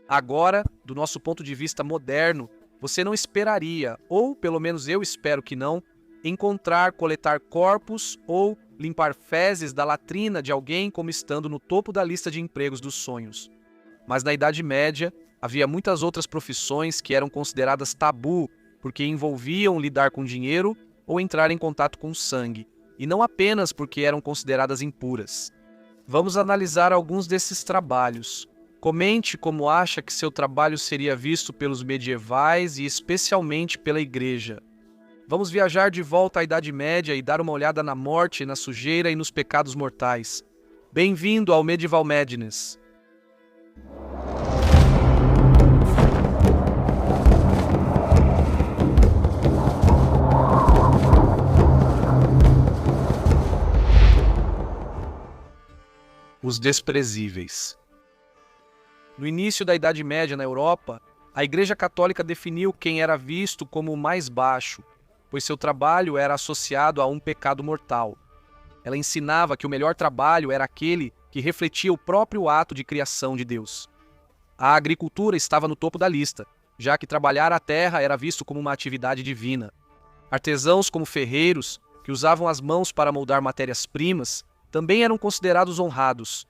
Agora, do nosso ponto de vista moderno, você não esperaria, ou pelo menos eu espero que não, encontrar, coletar corpos ou limpar fezes da latrina de alguém como estando no topo da lista de empregos dos sonhos. Mas na Idade Média, havia muitas outras profissões que eram consideradas tabu porque envolviam lidar com dinheiro ou entrar em contato com sangue, e não apenas porque eram consideradas impuras. Vamos analisar alguns desses trabalhos. Comente como acha que seu trabalho seria visto pelos medievais e especialmente pela Igreja. Vamos viajar de volta à Idade Média e dar uma olhada na morte, na sujeira e nos pecados mortais. Bem-vindo ao Medieval Madness! Os desprezíveis. No início da Idade Média na Europa, a Igreja Católica definiu quem era visto como o mais baixo, pois seu trabalho era associado a um pecado mortal. Ela ensinava que o melhor trabalho era aquele que refletia o próprio ato de criação de Deus. A agricultura estava no topo da lista, já que trabalhar a terra era visto como uma atividade divina. Artesãos como ferreiros, que usavam as mãos para moldar matérias-primas, também eram considerados honrados.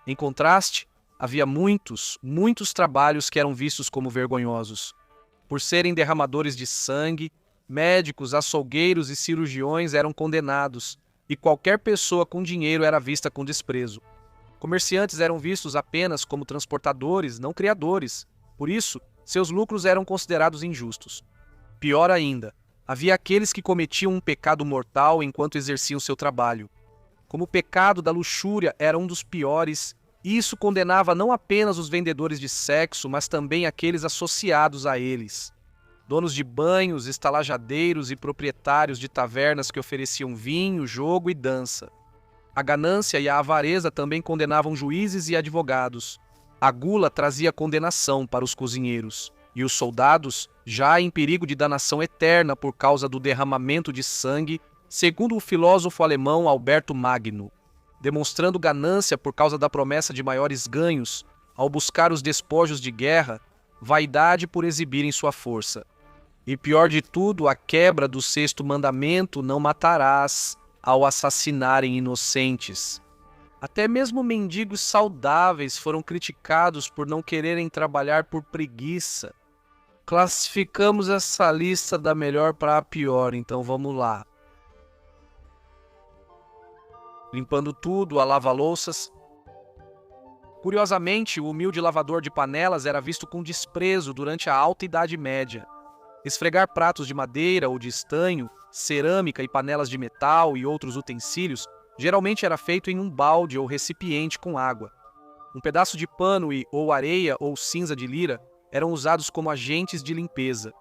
Em contraste, havia muitos trabalhos que eram vistos como vergonhosos. Por serem derramadores de sangue, médicos, açougueiros e cirurgiões eram condenados, e qualquer pessoa com dinheiro era vista com desprezo. Comerciantes eram vistos apenas como transportadores, não criadores. Por isso, seus lucros eram considerados injustos. Pior ainda, havia aqueles que cometiam um pecado mortal enquanto exerciam seu trabalho. Como o pecado da luxúria era um dos piores, isso condenava não apenas os vendedores de sexo, mas também aqueles associados a eles. Donos de banhos, estalajadeiros e proprietários de tavernas que ofereciam vinho, jogo e dança. A ganância e a avareza também condenavam juízes e advogados. A gula trazia condenação para os cozinheiros, e os soldados, já em perigo de danação eterna por causa do derramamento de sangue, segundo o filósofo alemão Alberto Magno, demonstrando ganância por causa da promessa de maiores ganhos, ao buscar os despojos de guerra, vaidade por exibirem sua força. E pior de tudo, a quebra do 6º mandamento, não matarás, ao assassinarem inocentes. Até mesmo mendigos saudáveis foram criticados por não quererem trabalhar por preguiça. Classificamos essa lista da melhor para a pior, então vamos lá. Limpando tudo, a lava-louças. Curiosamente, o humilde lavador de panelas era visto com desprezo durante a Alta Idade Média. Esfregar pratos de madeira ou de estanho, cerâmica e panelas de metal e outros utensílios geralmente era feito em um balde ou recipiente com água. Um pedaço de pano ou areia ou cinza de lira eram usados como agentes de limpeza.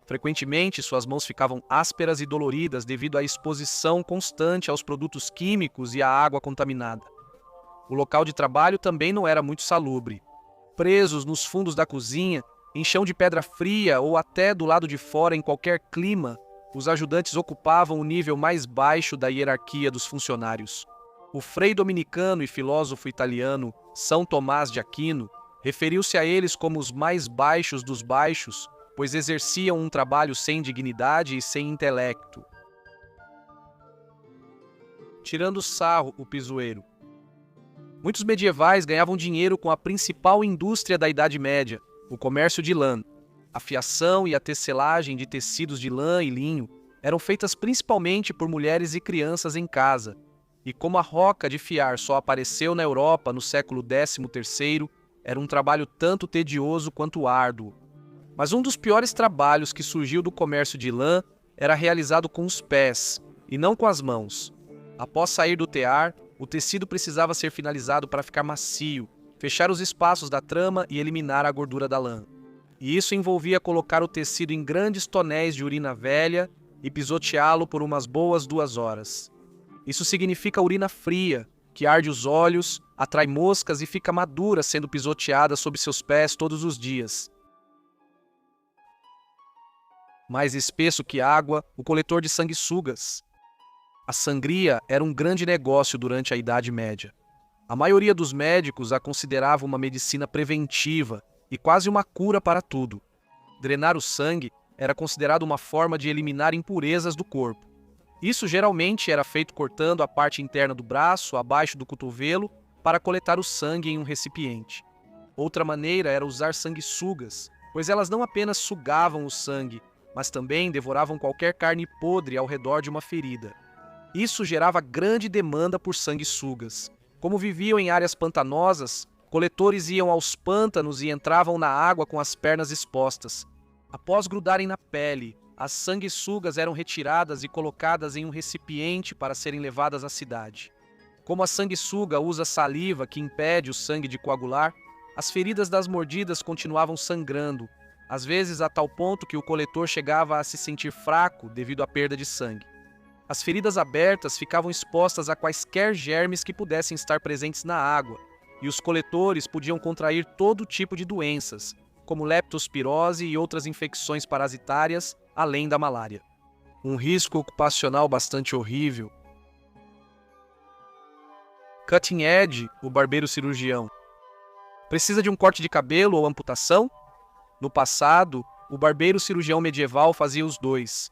Frequentemente, suas mãos ficavam ásperas e doloridas devido à exposição constante aos produtos químicos e à água contaminada. O local de trabalho também não era muito salubre. Presos nos fundos da cozinha, em chão de pedra fria ou até do lado de fora em qualquer clima, os ajudantes ocupavam o nível mais baixo da hierarquia dos funcionários. O frei dominicano e filósofo italiano São Tomás de Aquino referiu-se a eles como os mais baixos dos baixos, pois exerciam um trabalho sem dignidade e sem intelecto. Tirando sarro, o pisoeiro. Muitos medievais ganhavam dinheiro com a principal indústria da Idade Média, o comércio de lã. A fiação e a tecelagem de tecidos de lã e linho eram feitas principalmente por mulheres e crianças em casa, e como a roca de fiar só apareceu na Europa no século XIII, era um trabalho tanto tedioso quanto árduo. Mas um dos piores trabalhos que surgiu do comércio de lã era realizado com os pés, e não com as mãos. Após sair do tear, o tecido precisava ser finalizado para ficar macio, fechar os espaços da trama e eliminar a gordura da lã. E isso envolvia colocar o tecido em grandes tonéis de urina velha e pisoteá-lo por umas boas 2 horas. Isso significa urina fria, que arde os olhos, atrai moscas e fica madura sendo pisoteada sob seus pés todos os dias. Mais espesso que água, o coletor de sanguessugas. A sangria era um grande negócio durante a Idade Média. A maioria dos médicos a considerava uma medicina preventiva, e quase uma cura para tudo. Drenar o sangue era considerado uma forma de eliminar impurezas do corpo. Isso geralmente era feito cortando a parte interna do braço, abaixo do cotovelo, para coletar o sangue em um recipiente. Outra maneira era usar sanguessugas, pois elas não apenas sugavam o sangue, mas também devoravam qualquer carne podre ao redor de uma ferida. Isso gerava grande demanda por sanguessugas. Como viviam em áreas pantanosas, coletores iam aos pântanos e entravam na água com as pernas expostas. Após grudarem na pele, as sanguessugas eram retiradas e colocadas em um recipiente para serem levadas à cidade. Como a sanguessuga usa saliva que impede o sangue de coagular, as feridas das mordidas continuavam sangrando, às vezes a tal ponto que o coletor chegava a se sentir fraco devido à perda de sangue. As feridas abertas ficavam expostas a quaisquer germes que pudessem estar presentes na água, e os coletores podiam contrair todo tipo de doenças, como leptospirose e outras infecções parasitárias, além da malária. Um risco ocupacional bastante horrível. Cutting Edge, o barbeiro cirurgião. Precisa de um corte de cabelo ou amputação? No passado, o barbeiro cirurgião medieval fazia os dois.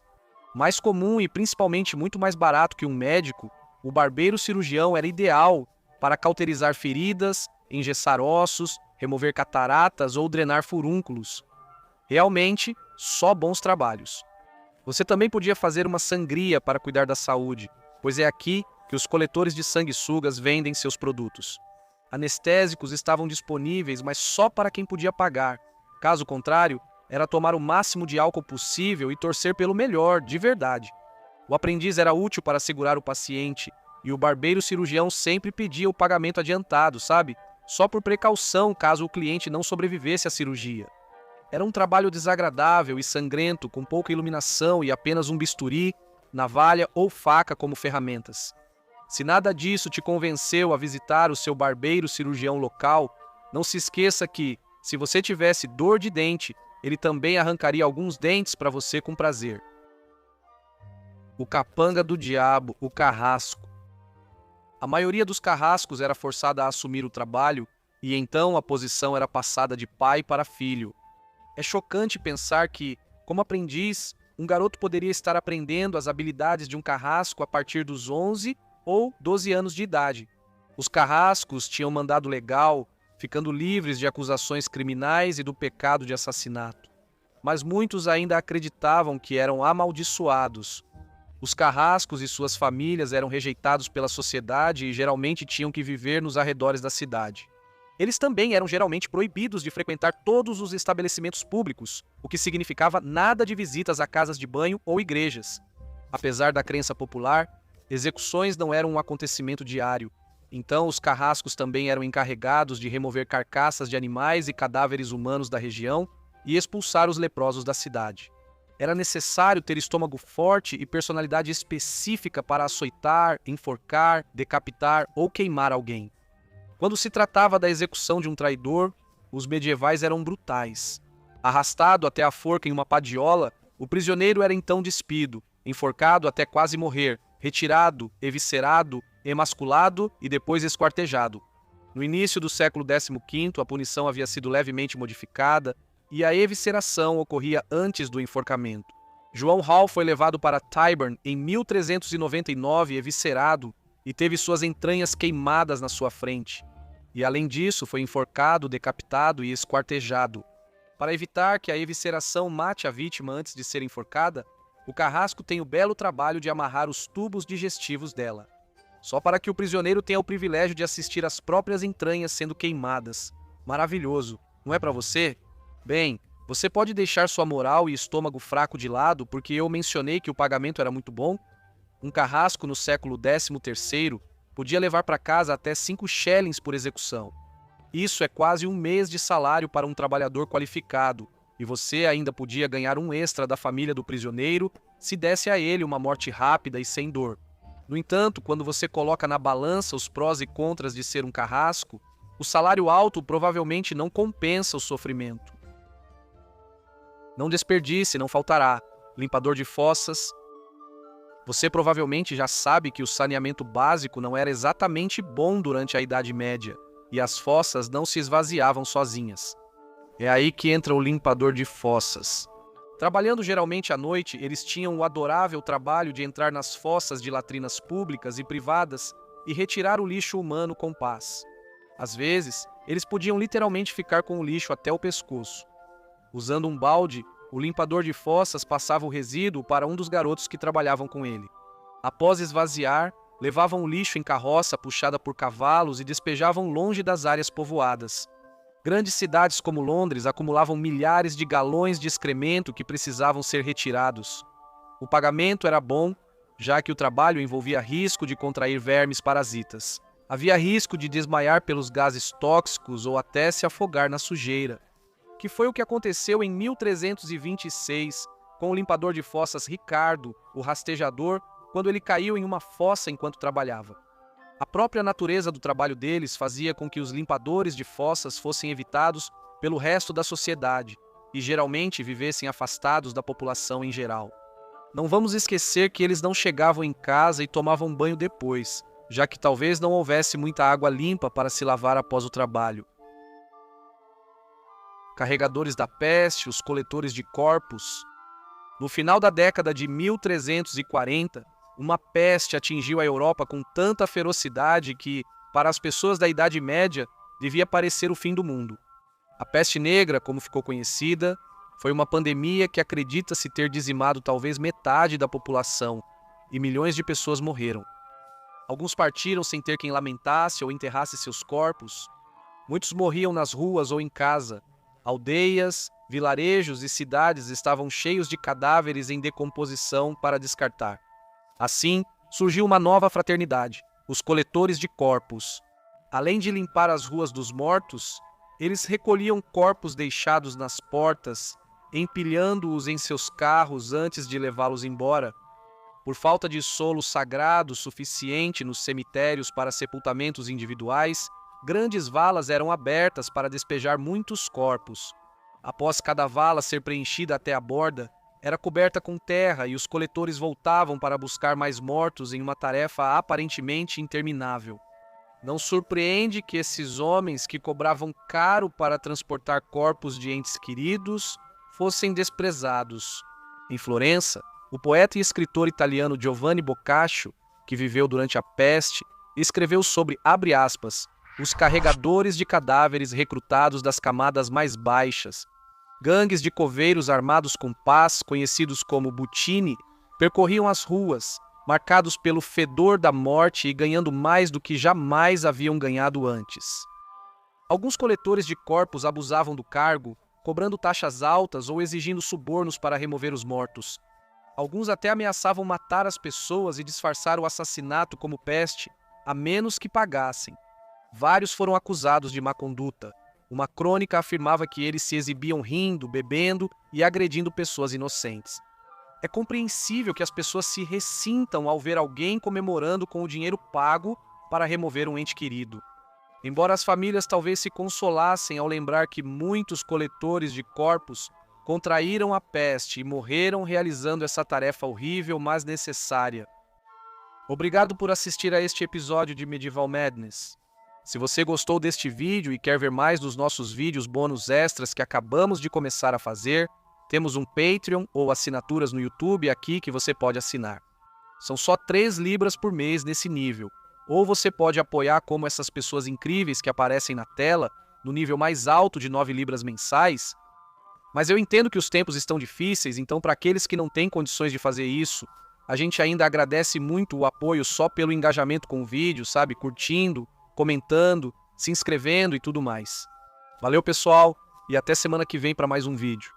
Mais comum e principalmente muito mais barato que um médico, o barbeiro cirurgião era ideal para cauterizar feridas, engessar ossos, remover cataratas ou drenar furúnculos. Realmente, só bons trabalhos. Você também podia fazer uma sangria para cuidar da saúde, pois é aqui que os coletores de sanguessugas vendem seus produtos. Anestésicos estavam disponíveis, mas só para quem podia pagar. Caso contrário, era tomar o máximo de álcool possível e torcer pelo melhor, de verdade. O aprendiz era útil para segurar o paciente, e o barbeiro cirurgião sempre pedia o pagamento adiantado, sabe? Só por precaução caso o cliente não sobrevivesse à cirurgia. Era um trabalho desagradável e sangrento, com pouca iluminação e apenas um bisturi, navalha ou faca como ferramentas. Se nada disso te convenceu a visitar o seu barbeiro cirurgião local, não se esqueça que, se você tivesse dor de dente, ele também arrancaria alguns dentes para você com prazer. O capanga do diabo, o carrasco. A maioria dos carrascos era forçada a assumir o trabalho e então a posição era passada de pai para filho. É chocante pensar que, como aprendiz, um garoto poderia estar aprendendo as habilidades de um carrasco a partir dos 11 ou 12 anos de idade. Os carrascos tinham mandado legal, ficando livres de acusações criminais e do pecado de assassinato. Mas muitos ainda acreditavam que eram amaldiçoados. Os carrascos e suas famílias eram rejeitados pela sociedade e geralmente tinham que viver nos arredores da cidade. Eles também eram geralmente proibidos de frequentar todos os estabelecimentos públicos, o que significava nada de visitas a casas de banho ou igrejas. Apesar da crença popular, execuções não eram um acontecimento diário. Então, os carrascos também eram encarregados de remover carcaças de animais e cadáveres humanos da região e expulsar os leprosos da cidade. Era necessário ter estômago forte e personalidade específica para açoitar, enforcar, decapitar ou queimar alguém. Quando se tratava da execução de um traidor, os medievais eram brutais. Arrastado até a forca em uma padiola, o prisioneiro era então despido, enforcado até quase morrer, retirado, eviscerado, emasculado e depois esquartejado. No início do século XV, a punição havia sido levemente modificada e a evisceração ocorria antes do enforcamento. João Hall foi levado para Tyburn em 1399 eviscerado e teve suas entranhas queimadas na sua frente. E além disso, foi enforcado, decapitado e esquartejado. Para evitar que a evisceração mate a vítima antes de ser enforcada, o carrasco tem o belo trabalho de amarrar os tubos digestivos dela, só para que o prisioneiro tenha o privilégio de assistir às próprias entranhas sendo queimadas. Maravilhoso, não é para você? Bem, você pode deixar sua moral e estômago fraco de lado porque eu mencionei que o pagamento era muito bom? Um carrasco no século XIII podia levar para casa até 5 shillings por execução. Isso é quase um mês de salário para um trabalhador qualificado, e você ainda podia ganhar um extra da família do prisioneiro se desse a ele uma morte rápida e sem dor. No entanto, quando você coloca na balança os prós e contras de ser um carrasco, o salário alto provavelmente não compensa o sofrimento. Não desperdice, não faltará. Limpador de fossas. Você provavelmente já sabe que o saneamento básico não era exatamente bom durante a Idade Média, e as fossas não se esvaziavam sozinhas. É aí que entra o limpador de fossas. Trabalhando geralmente à noite, eles tinham o adorável trabalho de entrar nas fossas de latrinas públicas e privadas e retirar o lixo humano com paz. Às vezes, eles podiam literalmente ficar com o lixo até o pescoço. Usando um balde, o limpador de fossas passava o resíduo para um dos garotos que trabalhavam com ele. Após esvaziar, levavam o lixo em carroça puxada por cavalos e despejavam longe das áreas povoadas. Grandes cidades como Londres acumulavam milhares de galões de excremento que precisavam ser retirados. O pagamento era bom, já que o trabalho envolvia risco de contrair vermes parasitas. Havia risco de desmaiar pelos gases tóxicos ou até se afogar na sujeira, que foi o que aconteceu em 1326 com o limpador de fossas Ricardo, o rastejador, quando ele caiu em uma fossa enquanto trabalhava. A própria natureza do trabalho deles fazia com que os limpadores de fossas fossem evitados pelo resto da sociedade e geralmente vivessem afastados da população em geral. Não vamos esquecer que eles não chegavam em casa e tomavam banho depois, já que talvez não houvesse muita água limpa para se lavar após o trabalho. Carregadores da peste, os coletores de corpos. No final da década de 1340, uma peste atingiu a Europa com tanta ferocidade que, para as pessoas da Idade Média, devia parecer o fim do mundo. A peste negra, como ficou conhecida, foi uma pandemia que acredita-se ter dizimado talvez metade da população, e milhões de pessoas morreram. Alguns partiram sem ter quem lamentasse ou enterrasse seus corpos. Muitos morriam nas ruas ou em casa. Aldeias, vilarejos e cidades estavam cheios de cadáveres em decomposição para descartar. Assim, surgiu uma nova fraternidade, os coletores de corpos. Além de limpar as ruas dos mortos, eles recolhiam corpos deixados nas portas, empilhando-os em seus carros antes de levá-los embora. Por falta de solo sagrado suficiente nos cemitérios para sepultamentos individuais, grandes valas eram abertas para despejar muitos corpos. Após cada vala ser preenchida até a borda, era coberta com terra e os coletores voltavam para buscar mais mortos em uma tarefa aparentemente interminável. Não surpreende que esses homens que cobravam caro para transportar corpos de entes queridos fossem desprezados. Em Florença, o poeta e escritor italiano Giovanni Boccaccio, que viveu durante a peste, escreveu sobre, abre aspas, os carregadores de cadáveres recrutados das camadas mais baixas. Gangues de coveiros armados com pás, conhecidos como buttini, percorriam as ruas, marcados pelo fedor da morte e ganhando mais do que jamais haviam ganhado antes. Alguns coletores de corpos abusavam do cargo, cobrando taxas altas ou exigindo subornos para remover os mortos. Alguns até ameaçavam matar as pessoas e disfarçar o assassinato como peste, a menos que pagassem. Vários foram acusados de má conduta. Uma crônica afirmava que eles se exibiam rindo, bebendo e agredindo pessoas inocentes. É compreensível que as pessoas se ressintam ao ver alguém comemorando com o dinheiro pago para remover um ente querido. Embora as famílias talvez se consolassem ao lembrar que muitos coletores de corpos contraíram a peste e morreram realizando essa tarefa horrível, mas necessária. Obrigado por assistir a este episódio de Medieval Madness. Se você gostou deste vídeo e quer ver mais dos nossos vídeos bônus extras que acabamos de começar a fazer, temos um Patreon ou assinaturas no YouTube aqui que você pode assinar. São só 3 libras por mês nesse nível, ou você pode apoiar como essas pessoas incríveis que aparecem na tela, no nível mais alto de 9 libras mensais. Mas eu entendo que os tempos estão difíceis, então para aqueles que não têm condições de fazer isso, a gente ainda agradece muito o apoio só pelo engajamento com o vídeo, sabe? Curtindo, comentando, se inscrevendo e tudo mais. Valeu, pessoal, e até semana que vem para mais um vídeo.